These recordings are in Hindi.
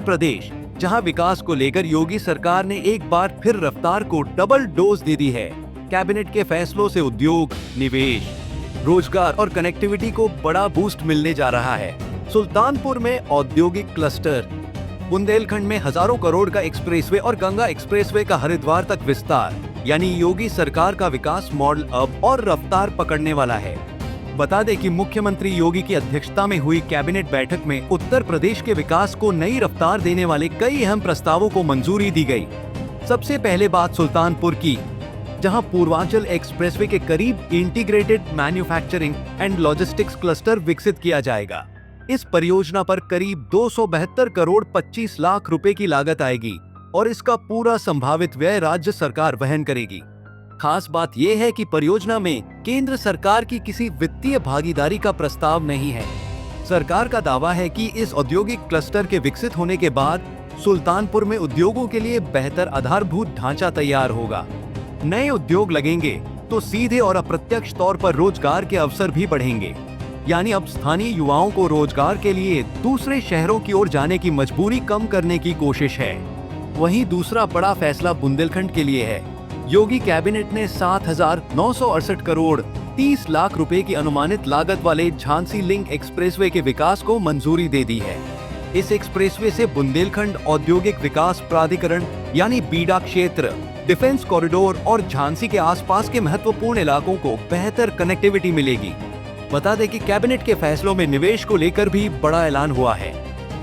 उत्तर प्रदेश, जहां विकास को लेकर योगी सरकार ने एक बार फिर रफ्तार को डबल डोज दे दी है। कैबिनेट के फैसलों से उद्योग, निवेश, रोजगार और कनेक्टिविटी को बड़ा बूस्ट मिलने जा रहा है। सुल्तानपुर में औद्योगिक क्लस्टर, बुंदेलखंड में हजारों करोड़ का एक्सप्रेसवे और गंगा एक्सप्रेसवे का हरिद्वार तक विस्तार, यानी योगी सरकार का विकास मॉडल अब और रफ्तार पकड़ने वाला है। बता दें कि मुख्यमंत्री योगी की अध्यक्षता में हुई कैबिनेट बैठक में उत्तर प्रदेश के विकास को नई रफ्तार देने वाले कई अहम प्रस्तावों को मंजूरी दी गई। सबसे पहले बात सुल्तानपुर की, जहां पूर्वांचल एक्सप्रेसवे के करीब integrated manufacturing and logistics cluster विकसित किया जाएगा। इस परियोजना पर करीब 272 करोड़ 25 लाख रुपए की लागत आएगी और इसका पूरा संभावित व्यय राज्य सरकार वहन करेगी। खास बात यह है कि परियोजना में केंद्र सरकार की किसी वित्तीय भागीदारी का प्रस्ताव नहीं है। सरकार का दावा है कि इस औद्योगिक क्लस्टर के विकसित होने के बाद सुल्तानपुर में उद्योगों के लिए बेहतर आधारभूत ढांचा तैयार होगा। नए उद्योग लगेंगे तो सीधे और अप्रत्यक्ष तौर पर रोजगार के अवसर भी बढ़ेंगे, यानी अब स्थानीय युवाओं को रोजगार के लिए दूसरे शहरों की ओर जाने की मजबूरी कम करने की कोशिश है। वहीं दूसरा बड़ा फैसला बुंदेलखंड के लिए है। योगी कैबिनेट ने 7,968 करोड़ 30 लाख रुपए की अनुमानित लागत वाले झांसी लिंक एक्सप्रेसवे के विकास को मंजूरी दे दी है। इस एक्सप्रेसवे से बुंदेलखंड औद्योगिक विकास प्राधिकरण यानी बीडा क्षेत्र, डिफेंस कॉरिडोर और झांसी के आसपास के महत्वपूर्ण इलाकों को बेहतर कनेक्टिविटी मिलेगी। बता दें कि कैबिनेट के फैसलों में निवेश को लेकर भी बड़ा ऐलान हुआ है।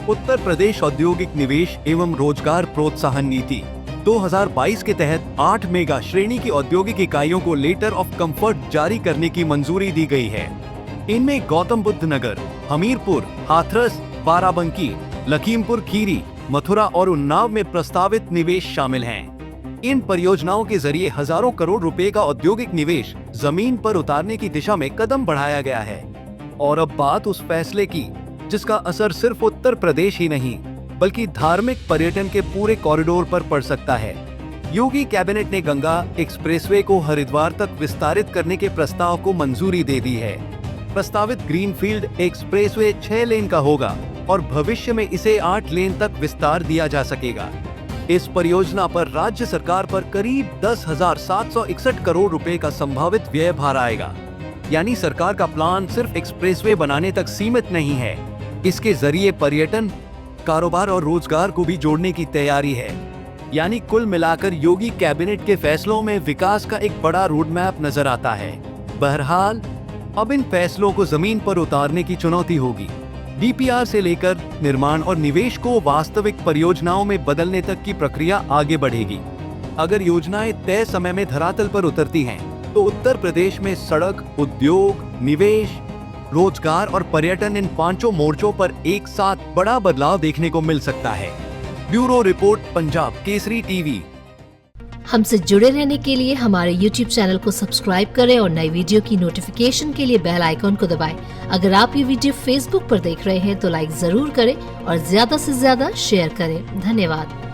उत्तर प्रदेश औद्योगिक निवेश एवं रोजगार प्रोत्साहन नीति 2022 के तहत 8 मेगा श्रेणी की औद्योगिक इकाइयों को लेटर ऑफ कंफर्ट जारी करने की मंजूरी दी गई है। इनमें गौतम बुद्ध नगर, हमीरपुर, हाथरस, बाराबंकी, लखीमपुर खीरी, मथुरा और उन्नाव में प्रस्तावित निवेश शामिल हैं। इन परियोजनाओं के जरिए हजारों करोड़ रुपए का औद्योगिक निवेश जमीन पर उतारने की दिशा में कदम बढ़ाया गया है। और अब बात उस फैसले की जिसका असर सिर्फ उत्तर प्रदेश ही नहीं बल्कि धार्मिक पर्यटन के पूरे कॉरिडोर पर पड़ सकता है। योगी कैबिनेट ने गंगा एक्सप्रेसवे को हरिद्वार तक विस्तारित करने के प्रस्ताव को मंजूरी दे दी है। प्रस्तावित ग्रीनफील्ड एक्सप्रेसवे 6 लेन का होगा और भविष्य में इसे 8 लेन तक विस्तार दिया जा सकेगा। इस परियोजना पर राज्य सरकार पर करीब 10,761 करोड़ रुपए का संभावित व्यय भार आएगा। यानी सरकार का प्लान सिर्फ एक्सप्रेसवे बनाने तक सीमित नहीं है, इसके जरिए पर्यटन, कारोबार और रोजगार को भी जोड़ने की तैयारी है। यानी कुल मिलाकर योगी कैबिनेट के फैसलों में विकास का एक बड़ा रोड मैप नजर आता है। बहरहाल अब इन फैसलों को जमीन पर उतारने की चुनौती होगी। डीपीआर से लेकर निर्माण और निवेश को वास्तविक परियोजनाओं में बदलने तक की प्रक्रिया आगे बढ़ेगी। अगर योजनाएं तय समय में धरातल पर उतरती हैं, तो उत्तर प्रदेश में सड़क, उद्योग, निवेश, रोजगार और पर्यटन इन 5 मोर्चों पर एक साथ बड़ा बदलाव देखने को मिल सकता है। Bureau report, Punjab Kesari TV. हमसे जुड़े रहने के लिए हमारे YouTube चैनल को सब्सक्राइब करें और नई वीडियो की नोटिफिकेशन के लिए बेल आइकॉन को दबाएं। अगर आप ये वीडियो Facebook पर देख रहे हैं तो लाइक जरूर करें और ज्यादा से ज्यादा शेयर करें। धन्यवाद।